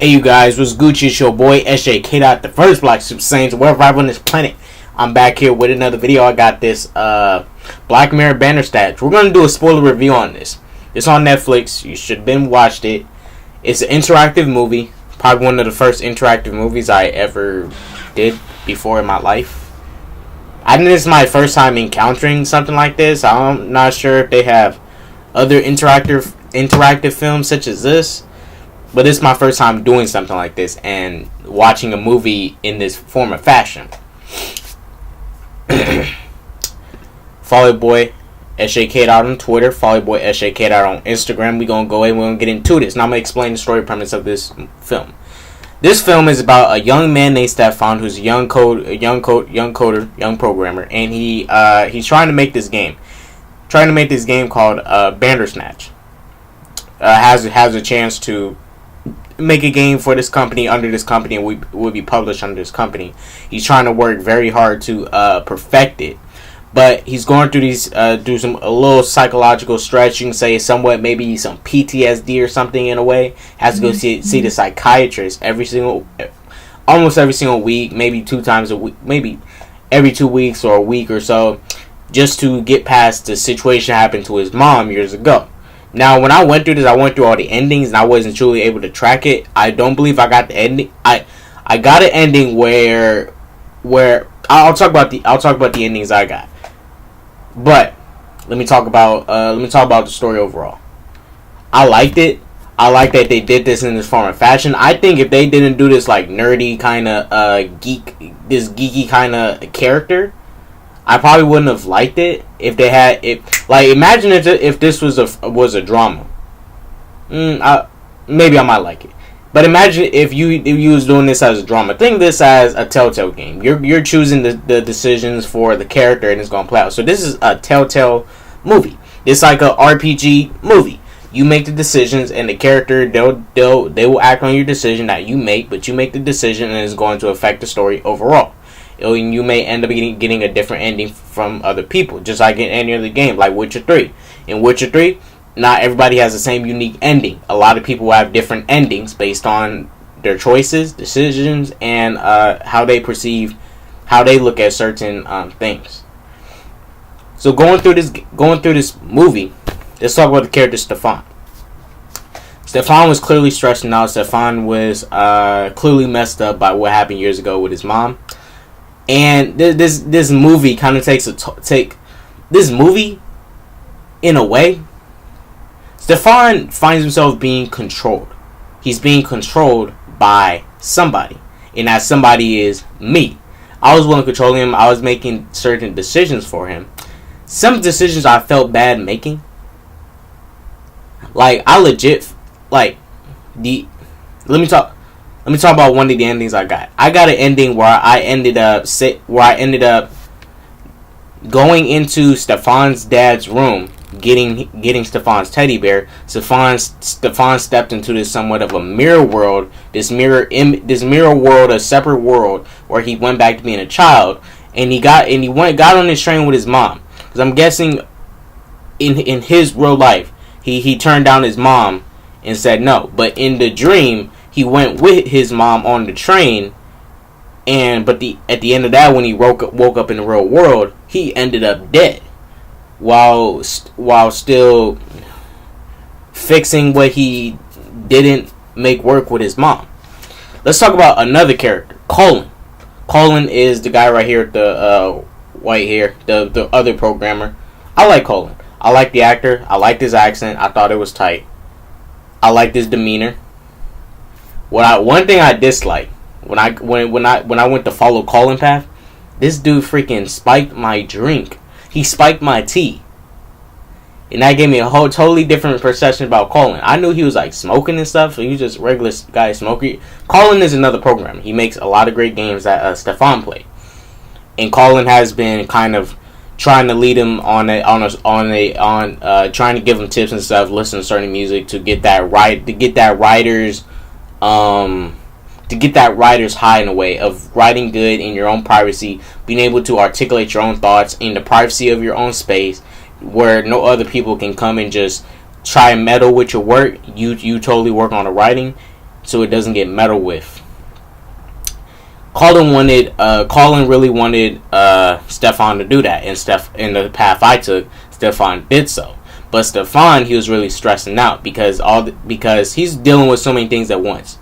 Hey you guys, what's Gucci? It's your boy SJK Dot, the first Black Super Saiyan to ever arrive on this planet. I'm back here with another video. I got this Black Mirror Bandersnatch. We're gonna do a spoiler review on this. It's on Netflix. You should have been watched it. It's an interactive movie. Probably one of the first interactive movies I ever did before in my life. I think this is my first time encountering something like this. I'm not sure if they have other interactive films such as this. But it's my first time doing something like this and watching a movie in this form of fashion. Follow your boy SJK on Twitter. Follow your boy SJK on Instagram. We're going to go ahead and we're going to get into this. Now I'm going to explain the story premise of this film. This film is about a young man named Stefan who's a young programmer. And he's trying to make this game. Called Bandersnatch. Has a chance to make a game for this company, under this company, and will be published under this company. He's trying to work very hard to perfect it, but he's going through these a little psychological stretch. You can say somewhat, maybe some PTSD or something in a way. Has to go see the psychiatrist almost every single week, maybe 2 times a week, maybe every 2 weeks or a week or so, just to get past the situation that happened to his mom years ago. Now, when I went through this, I went through all the endings, and I wasn't truly able to track it. I don't believe I got the ending. I got an ending where I'll talk about the endings I got. But let me talk about the story overall. I liked it. I like that they did this in this form of fashion. I think if they didn't do this like nerdy kind of geeky kind of character, I probably wouldn't have liked it if they had it. Like, imagine if this was a drama. Maybe I might like it. But imagine if you was doing this as a drama. Think of this as a Telltale game. You're choosing the decisions for the character, and it's gonna play out. So this is a Telltale movie. It's like a RPG movie. You make the decisions, and the character they will act on your decision that you make. But you make the decision, and it's going to affect the story overall. You may end up getting a different ending from other people, just like in any other game, like Witcher 3. In Witcher 3, not everybody has the same unique ending. A lot of people have different endings based on their choices, decisions, and how they look at certain things. So going through this movie, let's talk about the character Stefan. Stefan was clearly stressing out. Stefan was clearly messed up by what happened years ago with his mom. And this movie kind of takes this movie, in a way, Stefan finds himself being controlled. He's being controlled by somebody. And that somebody is me. I was willing to control him. I was making certain decisions for him. Some decisions I felt bad making. Like, I legit, like, let me talk about one of the endings I got. I got an ending where I ended up going into Stefan's dad's room, getting Stefan's teddy bear. Stefan stepped into this somewhat of a mirror world, this mirror world, a separate world where he went back to being a child, and he got on this train with his mom. Because I'm guessing in his real life, he turned down his mom and said no. But in the dream, he went with his mom on the train, but at the end of that, when he woke up in the real world, he ended up dead, while still fixing what he didn't make work with his mom. Let's talk about another character, Colin. Colin is the guy right here with the white hair, the other programmer. I like Colin. I like the actor. I liked his accent. I thought it was tight. I liked his demeanor. One thing I dislike when I went to follow Colin path, this dude freaking spiked my drink. He spiked my tea, and that gave me a whole totally different perception about Colin. I knew he was like smoking and stuff, so he was just a regular guy smoking. Colin is another programmer. He makes a lot of great games that Stefan played, and Colin has been kind of trying to lead him trying to give him tips and stuff, listen to certain music to get that writer's high in a way of writing good in your own privacy, being able to articulate your own thoughts in the privacy of your own space, where no other people can come and just try and meddle with your work. You totally work on the writing. so it doesn't get meddled with. Colin really wanted Stefan to do that, and in the path I took, Stefan did so. But Stefan, he was really stressing out because he's dealing with so many things at once.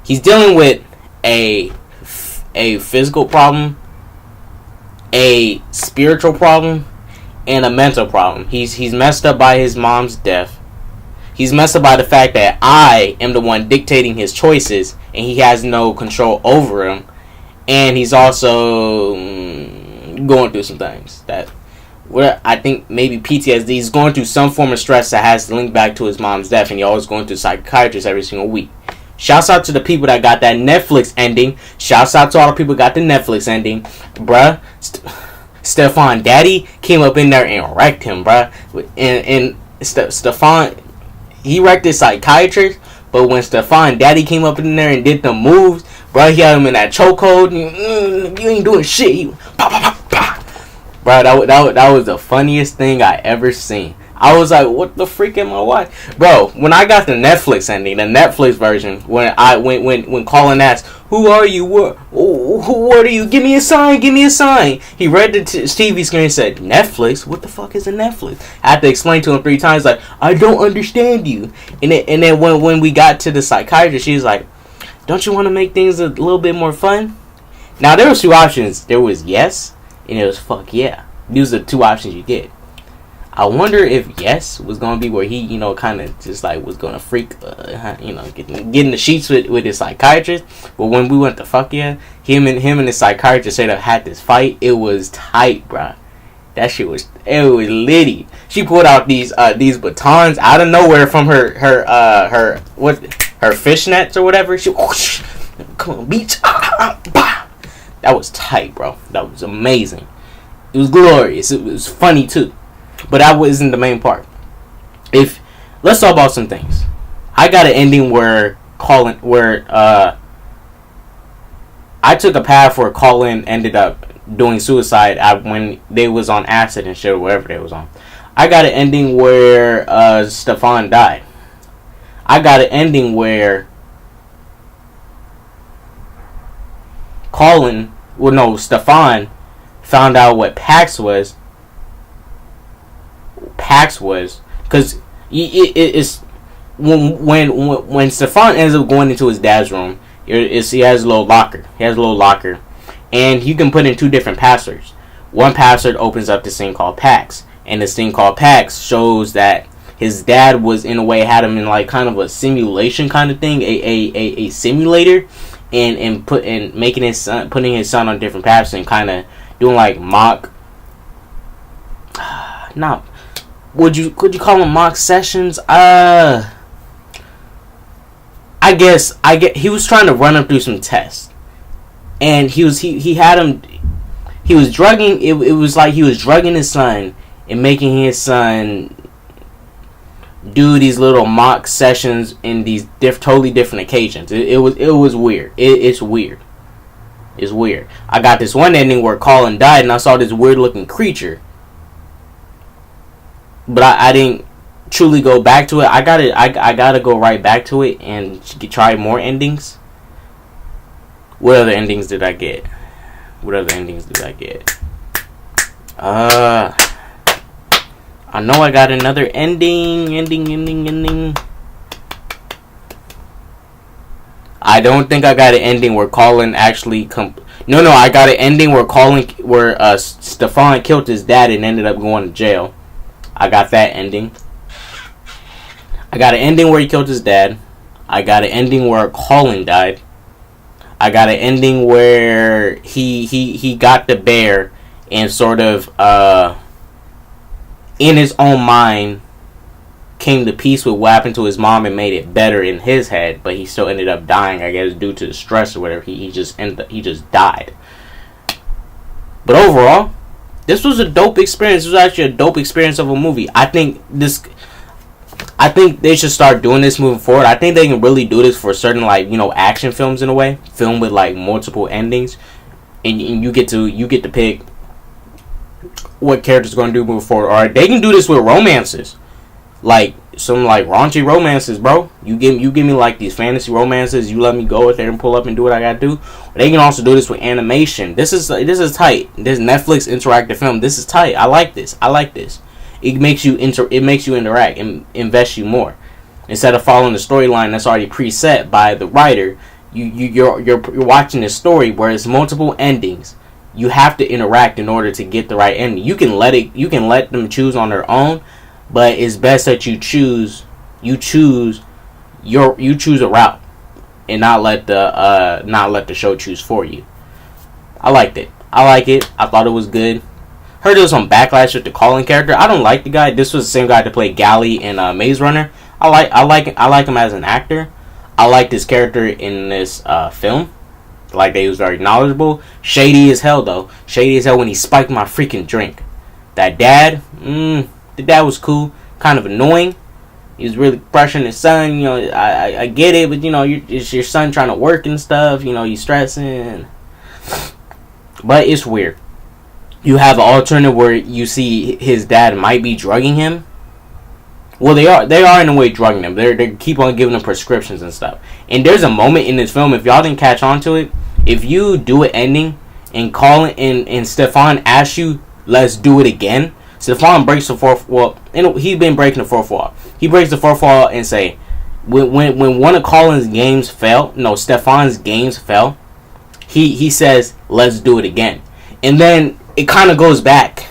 He's dealing with a physical problem, a spiritual problem, and a mental problem. He's messed up by his mom's death. He's messed up by the fact that I am the one dictating his choices, and he has no control over him. And he's also going through some things that, where I think maybe PTSD. He's going through some form of stress that has to link back to his mom's death, and he's always going to a psychiatrist every single week. Shouts out to the people that got that Netflix ending. Shouts out to all the people that got the Netflix ending. Bruh, Stefan Daddy came up in there and wrecked him, bruh. And Stefan, he wrecked his psychiatrist, but when Stefan Daddy came up in there and did the moves, bruh, he had him in that chokehold. You ain't doing shit. He, pop, pop, pop, pop. Bruh, that was the funniest thing I ever seen. I was like, what the freak am I watching? Bro, when I got the Netflix ending, the Netflix version, when Colin asked, who are you? What are you? Give me a sign, give me a sign. He read the TV screen and said, Netflix? What the fuck is a Netflix? I had to explain to him 3 times, like, I don't understand you. And then when we got to the psychiatrist, she was like, don't you want to make things a little bit more fun? Now, there was 2 options. There was yes, and it was fuck yeah. These are the 2 options you get. I wonder if yes was gonna be where he, kind of just like was gonna freak, get in the sheets with his psychiatrist. But when we went to fuck yeah, him and the psychiatrist said had this fight. It was tight, bruh. That shit was litty. She pulled out these batons out of nowhere from her fishnets or whatever. She whoosh, come on, beach. That was tight, bro. That was amazing. It was glorious. It was funny too. But that wasn't the main part. Let's talk about some things. I got an ending where I took a path where Colin ended up doing suicide when they was on acid and shit or whatever they was on. I got an ending where Stefan died. I got an ending where Stefan found out what PAX was. Because it's when Stefan ends up going into his dad's room, he has a little locker. And you can put in 2 different passwords. One password opens up this thing called PAX, and this thing called PAX shows that his dad was, in a way, had him in like kind of a simulation kind of thing, a simulator, and putting his son on different paths and kind of doing like mock. Could you call them mock sessions? I guess he was trying to run him through some tests, and he was drugging. It was like he was drugging his son and making his son do these little mock sessions in these totally different occasions. It was weird. It's weird. It's weird. I got this one ending where Colin died, and I saw this weird looking creature. But I didn't truly go back to it. I gotta go right back to it and try more endings. What other endings did I get? I know I got another ending. I don't think I got an ending where Colin actually No, I got an ending where Stefan killed his dad and ended up going to jail. I got that ending. I got an ending where he killed his dad. I got an ending where Colin died. I got an ending where he got the bear and sort of in his own mind came to peace with what happened to his mom and made it better in his head, but he still ended up dying, I guess, due to the stress or whatever. He just died. But overall, this was a dope experience. This was actually a dope experience of a movie. I think they should start doing this moving forward. I think they can really do this for certain, action films in a way. Film with multiple endings, and you get to pick what characters are going to do moving forward. Or they can do this with romances. like some like raunchy romances, bro. You give me like these fantasy romances. You let me go out there and pull up and do what I gotta do. But they can also do this with animation. This is tight. This Netflix interactive film. This is tight. I like this. It makes you interact and invest you more instead of following the storyline that's already preset by the writer. You're watching a story where it's multiple endings. You have to interact in order to get the right ending. You can let them choose on their own, but it's best that you choose a route and not let the show choose for you. I liked it. I thought it was good. Heard there was some backlash with the Colin character. I don't like the guy. This was the same guy that played Gally in Maze Runner. I like him as an actor. I liked his character in this film. Like, they was very knowledgeable. Shady as hell, though. Shady as hell when he spiked my freaking drink. That dad, the dad was cool. Kind of annoying. He was really pressuring his son. You know, I get it, but, you know, it's your son trying to work and stuff. You know, you stressing. But it's weird. You have an alternative where you see his dad might be drugging him. Well, they are in a way drugging him. They keep on giving him prescriptions and stuff. And there's a moment in this film, if y'all didn't catch on to it, if you do an ending and Colin and Stefan asks you, let's do it again, Stefan breaks the fourth wall. He's been breaking the fourth wall. He breaks the fourth wall and say, when one of Colin's games fell, no, Stefan's games fell, he says, let's do it again. And then it kind of goes back.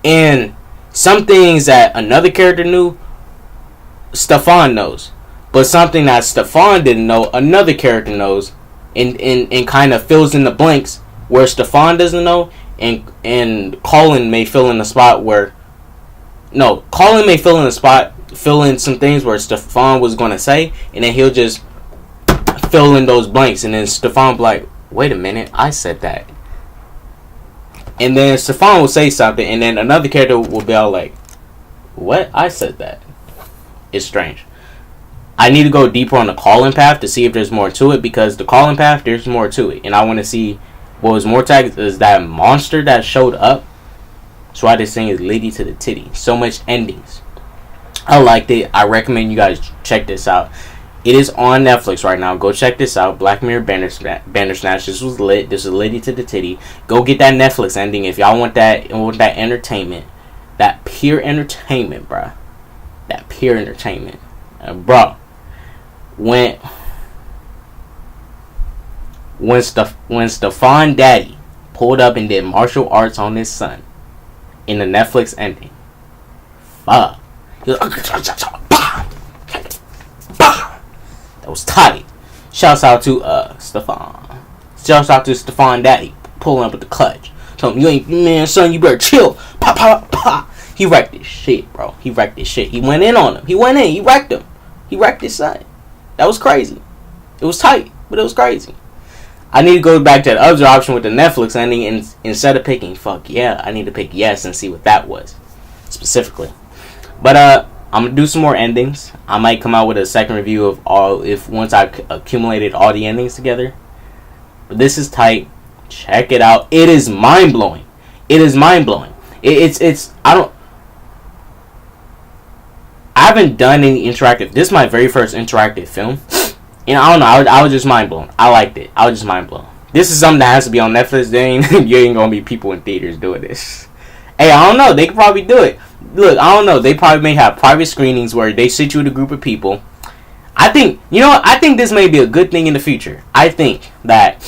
And some things that another character knew, Stefan knows. But something that Stefan didn't know, another character knows. And kind of fills in the blanks where Stefan doesn't know. And Colin may fill in the spot where... No, Colin may fill in some things where Stefan was going to say. And then he'll just fill in those blanks. And then Stefan will be like, wait a minute, I said that. And then Stefan will say something. And then another character will be all like, what? I said that. It's strange. I need to go deeper on the Colin path to see if there's more to it, because the Colin path, there's more to it, and I want to see what was more tagged is that monster that showed up. That's why this thing is litty to the titty. So much endings. I liked it. I recommend you guys check this out. It is on Netflix right now. Go check this out. Black Mirror Bandersnatch. This was lit. This is litty to the titty. Go get that Netflix ending if y'all want that entertainment. That pure entertainment, bruh. That pure entertainment. Bro. When Stefan Daddy pulled up and did martial arts on his son in the Netflix ending, fuck, he was that was tight. Shouts out to Stefan. Shouts out to Stefan Daddy pulling up with the clutch. Told him, son, you better chill. Pop, pop, pop. He wrecked his shit, bro. He wrecked his shit. He went in on him. He wrecked him. He wrecked his son. That was crazy. It was tight, but it was crazy. I need to go back to the other option with the Netflix ending, and instead of picking fuck yeah, I need to pick yes and see what that was specifically. But I'm gonna do some more endings. I might come out with a second review of once I accumulated all the endings together. But this is tight. Check it out. It is mind blowing. It's I haven't done any interactive. This is my very first interactive film. And I don't know. I was just mind blown. I liked it. I was just mind blown. This is something that has to be on Netflix. You ain't gonna be people in theaters doing this. Hey, I don't know. They could probably do it. Look, I don't know. They probably may have private screenings where they sit you with a group of people. I think, I think this may be a good thing in the future. I think that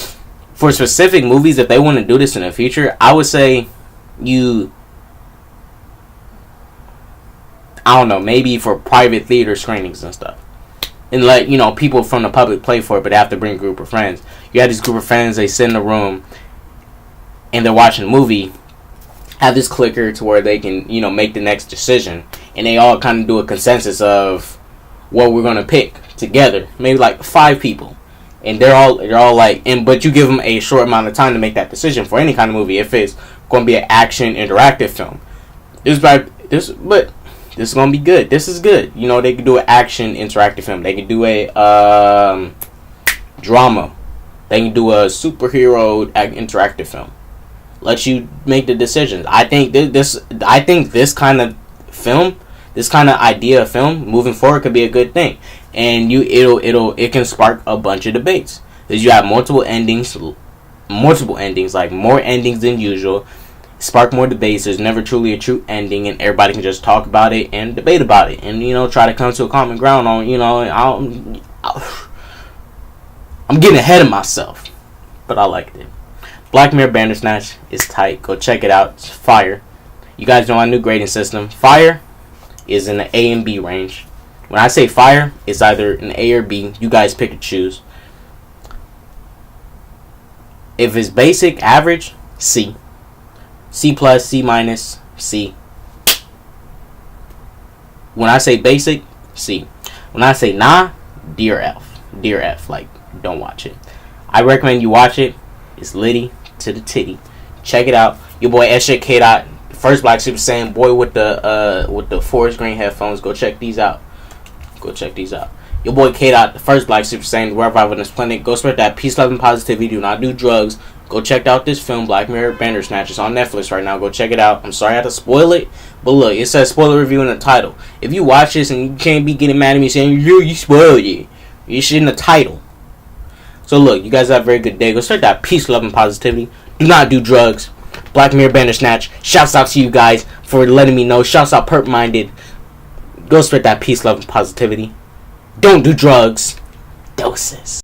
for specific movies, if they want to do this in the future, I would say I don't know, maybe for private theater screenings and stuff. And let, people from the public play for it, but they have to bring a group of friends. You have this group of friends, they sit in the room, and they're watching a movie, have this clicker to where they can, make the next decision. And they all kind of do a consensus of what we're going to pick together. Maybe like 5 people. And they're all like, but you give them a short amount of time to make that decision for any kind of movie. If it's going to be an action interactive film. This is going to be good. This is good. They could do an action interactive film. They could do a drama. They can do a superhero interactive film. Let you make the decisions. I think this kind of film, this kind of idea of film moving forward could be a good thing, and it can spark a bunch of debates. Because you have multiple endings, like more endings than usual, spark more debates. There's never truly a true ending, and everybody can just talk about it and debate about it, and try to come to a common ground on I'm getting ahead of myself, but I liked it. Black Mirror Bandersnatch is tight. Go check it out. It's fire. You guys know our new grading system. Fire is in the A and B range. When I say fire, it's either an A or B. You guys pick and choose. If it's basic, average, C. C plus, C minus, C. When I say basic, C. When I say nah, D or F. D or F. Like, don't watch it. I recommend you watch it. It's litty to the titty. Check it out. Your boy SJK Dot, first Black Super Saiyan boy with the forest green headphones. Go check these out. Your boy K Dot, the first Black Super Saiyan, wherever on this planet. Go spread that peace, love, and positivity. Do not do drugs. Go check out this film, Black Mirror Bandersnatch. It's on Netflix right now. Go check it out. I'm sorry I had to spoil it, but look, it says spoiler review in the title. If you watch this and you can't be getting mad at me saying you spoiled it, you should in the title. So look, you guys have a very good day. Go start that peace, love, and positivity. Do not do drugs. Black Mirror Bandersnatch. Shouts out to you guys for letting me know. Shouts out Perp Minded. Go spread that peace, love, and positivity. Don't do drugs. Doses.